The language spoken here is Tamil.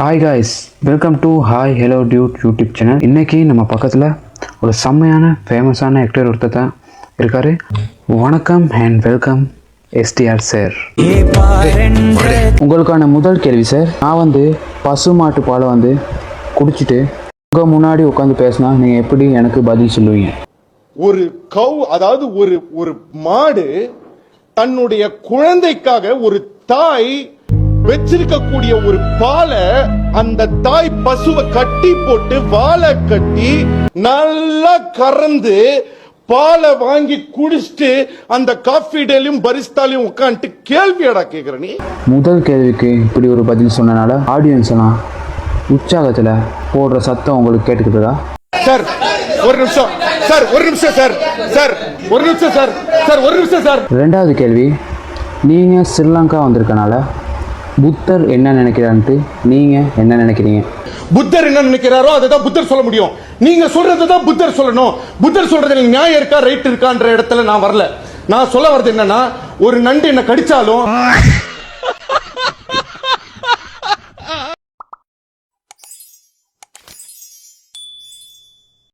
Hi guys, welcome to hi hello Dude YouTube channel. இன்றைக்கி நம்ம பக்கத்தில் ஒரு செம்மையான ஃபேமஸான ஆக்டர் ஒருத்தர் தான் இருக்கார். வணக்கம் அண்ட் வெல்கம் எஸ்டிஆர் சார். உங்களுக்கான முதல் கேள்வி சார். நான் பசு மாட்டு பாலை குடிச்சிட்டு உங்கள் முன்னாடி உட்காந்து பேசினா நீங்கள் எப்படி எனக்கு பதில் சொல்லுவீங்க? ஒரு கவ், அதாவது ஒரு மாடு தன்னுடைய குழந்தைக்காக ஒரு தாய் வச்சிருக்கக்கூடிய ஒரு பாலை அந்த தாய் பசுவை கட்டி போட்டு வாழை கட்டி நல்லா கறந்து பாலை வாங்கி குடிச்சிட்டு அந்த காஃபி டேலையும் பரிஸ்தாலையும் உட்காந்துட்டு கேள்வியடா கேக்குற நீ. முதல் கேள்விக்கு இப்படி ஒரு பதில் சொன்னனால ஆடியன்ஸ் எல்லாம் உற்சாகத்துல போடுற சத்தம் உங்களுக்கு கேட்டுக்கிட்டதா? சார் ஒரு நிமிஷம் சார், ஒரு நிமிஷம் சார், சார் ஒரு நிமிஷம் சார், சார் ஒரு நிமிஷம் சார். ரெண்டாவது கேள்வி, நீங்க ஸ்ரீலங்கா வந்திருக்கனால புத்தர் என்ன நினைக்கிறான்ட்டு நீங்க என்ன நினைக்கிறீங்க? புத்தர் என்ன நினைக்கிறாரோ அதை தான் புத்தர் சொல்ல முடியும். நீங்க சொல்றதை தான் புத்தர் சொல்லணும். புத்தர் சொல்றதுல நியாயம் இருக்கா ரைட் இருக்கான்ற இடத்துல நான் வரல. நான் சொல்ல வர்றது என்னன்னா, ஒரு நண்டு என்ன கடிச்சாலும்